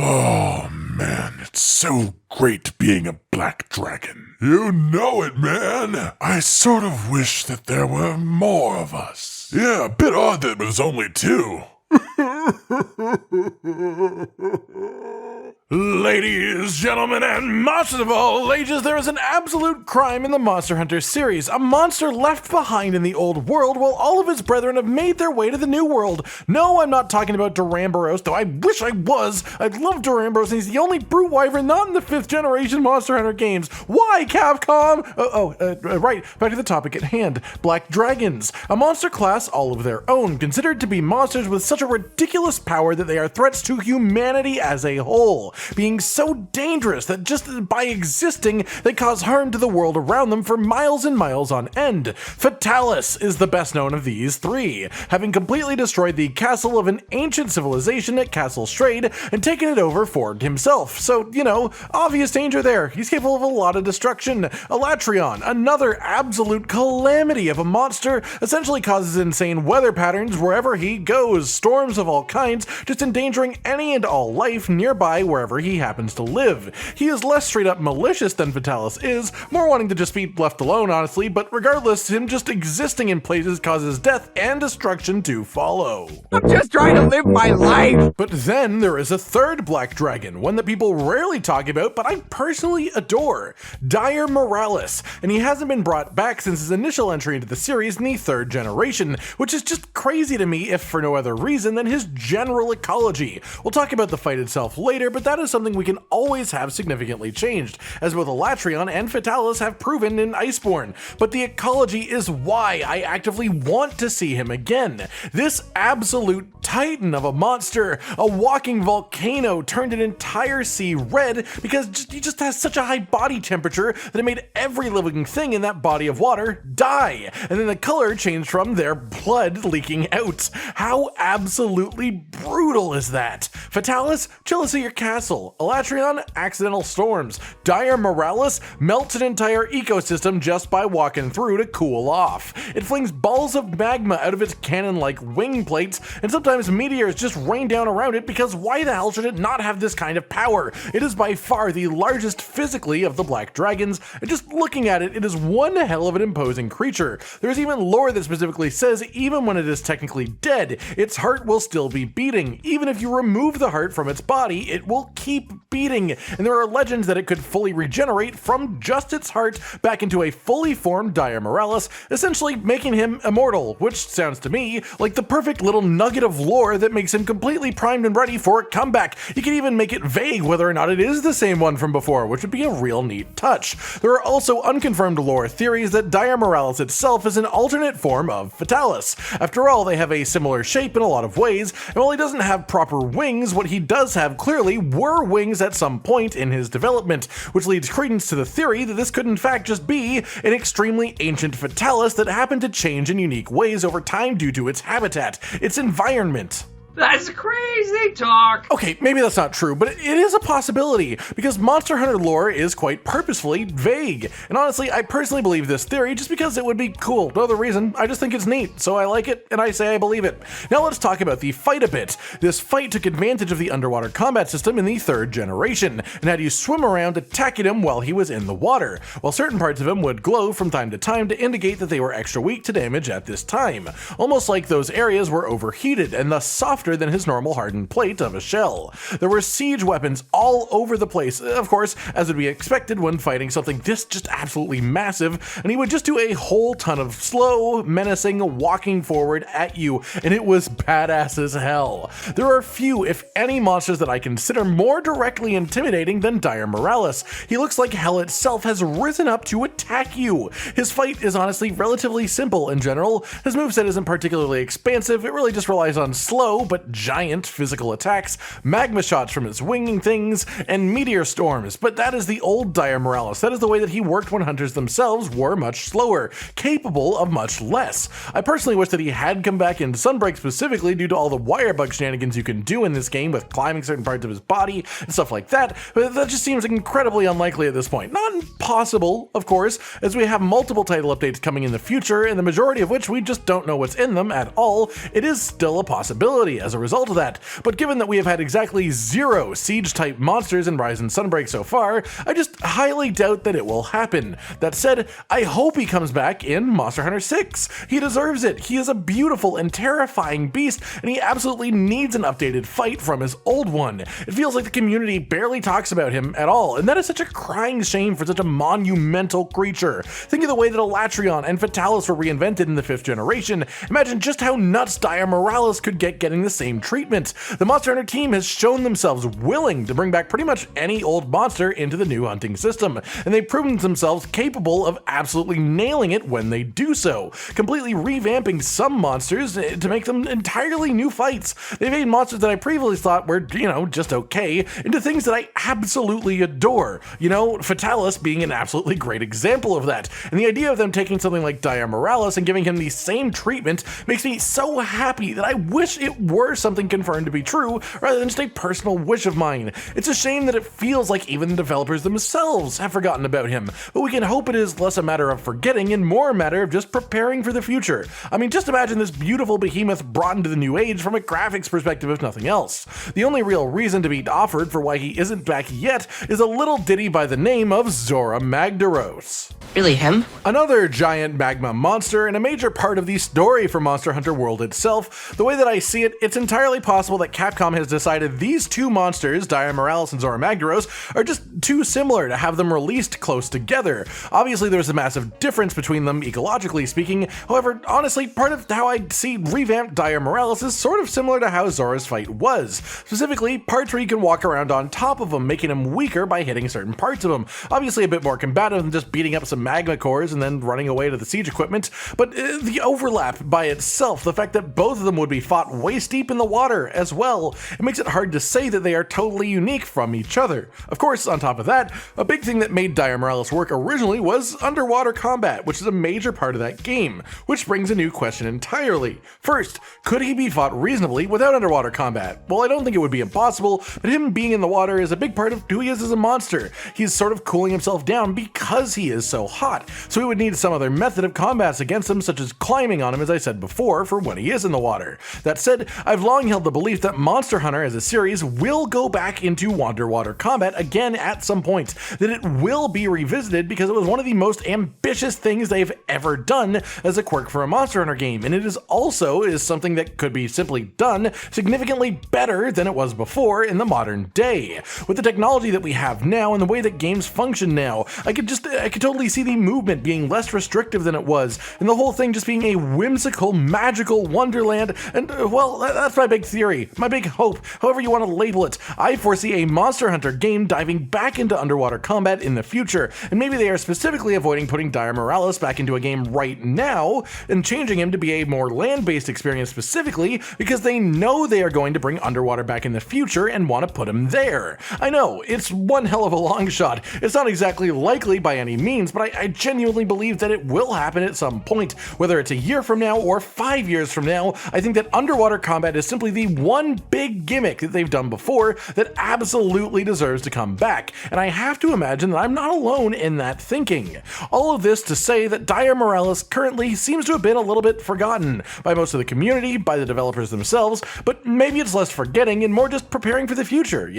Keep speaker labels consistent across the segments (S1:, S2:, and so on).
S1: Oh man, it's so great being a black dragon. You know it, man. I sort of wish that there were more of us. Yeah, a bit odd that there's only two.
S2: Ladies, gentlemen, and monsters of all ages, there is an absolute crime in the Monster Hunter series. A monster left behind in the old world while all of its brethren have made their way to the new world. No, I'm not talking about Duramboros, though I wish I was. I love Duramboros, and he's the only brute wyvern not in the 5th generation Monster Hunter games. Why, Capcom? Right, back to the topic at hand. Black Dragons, a monster class all of their own, considered to be monsters with such a ridiculous power that they are threats to humanity as a whole, being so dangerous that just by existing, they cause harm to the world around them for miles and miles on end. Fatalis is the best known of these three, having completely destroyed the castle of an ancient civilization at Castle Strayed and taken it over for himself. So, you know, obvious danger there. He's capable of a lot of destruction. Elatrion, another absolute calamity of a monster, essentially causes insane weather patterns wherever he goes, storms of all kinds, just endangering any and all life nearby wherever he happens to live. He is less straight up malicious than Fatalis is, more wanting to just be left alone honestly, but regardless, him just existing in places causes death and destruction to follow.
S3: I'm just trying to live my life!
S2: But then there is a third black dragon, one that people rarely talk about, but I personally adore, Dire Miralis, and he hasn't been brought back since his initial entry into the series in the 3rd generation, which is just crazy to me if for no other reason than his general ecology. We'll talk about the fight itself later, but that is something we can always have significantly changed, as both Elatrion and Fatalis have proven in Iceborne. But the ecology is why I actively want to see him again. This absolute titan of a monster, a walking volcano, turned an entire sea red because he just has such a high body temperature that it made every living thing in that body of water die, and then the color changed from their blood leaking out. How absolutely brutal is that? Fatalis, jealous of your castle. Elatrion, accidental storms. Dire Miralis melts an entire ecosystem just by walking through to cool off. It flings balls of magma out of its cannon-like wing plates, and sometimes meteors just rain down around it because why the hell should it not have this kind of power? It is by far the largest physically of the black dragons, and just looking at it, it is one hell of an imposing creature. There's even lore that specifically says even when it is technically dead, its heart will still be beating. Even if you remove the heart from its body, it will keep beating, and there are legends that it could fully regenerate from just its heart back into a fully formed Dire Miralis, essentially making him immortal, which sounds to me like the perfect little nugget of lore that makes him completely primed and ready for a comeback. You can even make it vague whether or not it is the same one from before, which would be a real neat touch. There are also unconfirmed lore theories that Dire Miralis itself is an alternate form of Fatalis. After all, they have a similar shape in a lot of ways, and while he doesn't have proper wings, what he does have clearly were wings at some point in his development, which leads credence to the theory that this could in fact just be an extremely ancient Fatalis that happened to change in unique ways over time due to its habitat, its environment.
S3: That's crazy talk!
S2: Okay, maybe that's not true, but it is a possibility, because Monster Hunter lore is quite purposefully vague. And honestly, I personally believe this theory just because it would be cool. No other reason, I just think it's neat, so I like it, and I say I believe it. Now let's talk about the fight a bit. This fight took advantage of the underwater combat system in the 3rd generation, and had you swim around attacking him while he was in the water, while certain parts of him would glow from time to time to indicate that they were extra weak to damage at this time. Almost like those areas were overheated, and thus softer than his normal hardened plate of a shell. There were siege weapons all over the place, of course, as would be expected when fighting something this just absolutely massive, and he would just do a whole ton of slow, menacing walking forward at you, and it was badass as hell. There are few, if any, monsters that I consider more directly intimidating than Dire Miralis. He looks like hell itself has risen up to attack you. His fight is honestly relatively simple in general. His moveset isn't particularly expansive, it really just relies on slow but giant physical attacks, magma shots from his winging things, and meteor storms, but that is the old Dire Miralis. That is the way that he worked when hunters themselves were much slower, capable of much less. I personally wish that he had come back in Sunbreak specifically due to all the wire bug shenanigans you can do in this game with climbing certain parts of his body and stuff like that, but that just seems incredibly unlikely at this point. Not impossible, of course, as we have multiple title updates coming in the future, and the majority of which we just don't know what's in them at all. It is still a possibility, entirely as a result of that. But given that we have had exactly 0 siege-type monsters in Rise and Sunbreak so far, I just highly doubt that it will happen. That said, I hope he comes back in Monster Hunter 6. He deserves it. He is a beautiful and terrifying beast, and he absolutely needs an updated fight from his old one. It feels like the community barely talks about him at all, and that is such a crying shame for such a monumental creature. Think of the way that Elatrion and Fatalis were reinvented in the 5th generation. Imagine just how nuts Dire Miralis could get getting the same treatment. The Monster Hunter team has shown themselves willing to bring back pretty much any old monster into the new hunting system, and they've proven themselves capable of absolutely nailing it when they do so, completely revamping some monsters to make them entirely new fights. They've made monsters that I previously thought were, just okay, into things that I absolutely adore. Fatalis being an absolutely great example of that. And the idea of them taking something like Dire Miralis and giving him the same treatment makes me so happy that I wish it were something confirmed to be true rather than just a personal wish of mine. It's a shame that it feels like even the developers themselves have forgotten about him, but we can hope it is less a matter of forgetting and more a matter of just preparing for the future. I mean, just imagine this beautiful behemoth brought into the new age from a graphics perspective if nothing else. The only real reason to be offered for why he isn't back yet is a little ditty by the name of Zora Magdaros.
S4: Really him?
S2: Another giant magma monster and a major part of the story for Monster Hunter World itself. The way that I see it, it's entirely possible that Capcom has decided these two monsters, Dire Miralis and Zora Magdaros, are just too similar to have them released close together. Obviously there's a massive difference between them ecologically speaking, however, honestly, part of how I see revamped Dire Miralis is sort of similar to how Zora's fight was. Specifically, parts where you can walk around on top of him, making him weaker by hitting certain parts of him. Obviously a bit more combative than just beating up some magma cores and then running away to the siege equipment, but the overlap by itself, the fact that both of them would be fought waist deep in the water as well, it makes it hard to say that they are totally unique from each other. Of course, on top of that, a big thing that made Dire Miralis work originally was underwater combat, which is a major part of that game, which brings a new question entirely. First, could he be fought reasonably without underwater combat? Well, I don't think it would be impossible, but him being in the water is a big part of who he is as a monster. He's sort of cooling himself down because he is so hot, so we would need some other method of combats against him, such as climbing on him, as I said before, for when he is in the water. That said, I've long held the belief that Monster Hunter as a series will go back into underwater combat again at some point, that it will be revisited because it was one of the most ambitious things they've ever done as a quirk for a Monster Hunter game, and it is also something that could be simply done significantly better than it was before in the modern day. With the technology that we have now and the way that games function now, I could totally see the movement being less restrictive than it was, and the whole thing just being a whimsical, magical wonderland, and well, that's my big theory, my big hope, however you want to label it. I foresee a Monster Hunter game diving back into underwater combat in the future, and maybe they are specifically avoiding putting Dire Miralis back into a game right now and changing him to be a more land-based experience specifically because they know they are going to bring underwater back in the future and want to put him there. I know, it's one hell of a long shot. It's not exactly likely by any means, but I genuinely believe that it will happen at some point, whether it's a year from now or 5 years from now. I think that underwater combat is simply the one big gimmick that they've done before that absolutely deserves to come back, and I have to imagine that I'm not alone in that thinking. All of this to say that Dire Miralis currently seems to have been a little bit forgotten by most of the community, by the developers themselves, but maybe it's less forgetting and more just preparing for the future,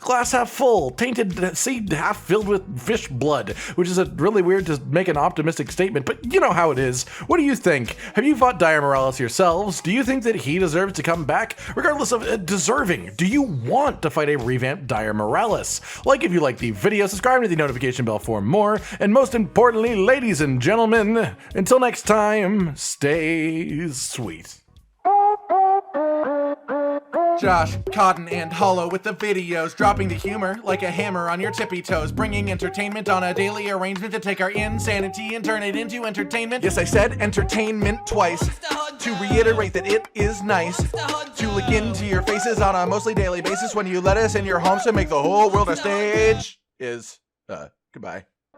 S2: Glass half full, tainted seed half filled with fish blood, which is a really weird to make an optimistic statement, but you know how it is. What do you think? Have you fought Dire Miralis yourselves? Do you think that he deserves to come back? Regardless of deserving, do you want to fight a revamped Dire Miralis? Like if you like the video, subscribe to the notification bell for more, and most importantly, ladies and gentlemen, until next time, stay sweet.
S5: Josh, Cotton, and Hollow with the videos, dropping the humor like a hammer on your tippy toes, bringing entertainment on a daily arrangement to take our insanity and turn it into entertainment. Yes, I said entertainment twice, to reiterate that it is nice to look into your faces on a mostly daily basis when you let us in your homes to make the whole world a stage. Goodbye.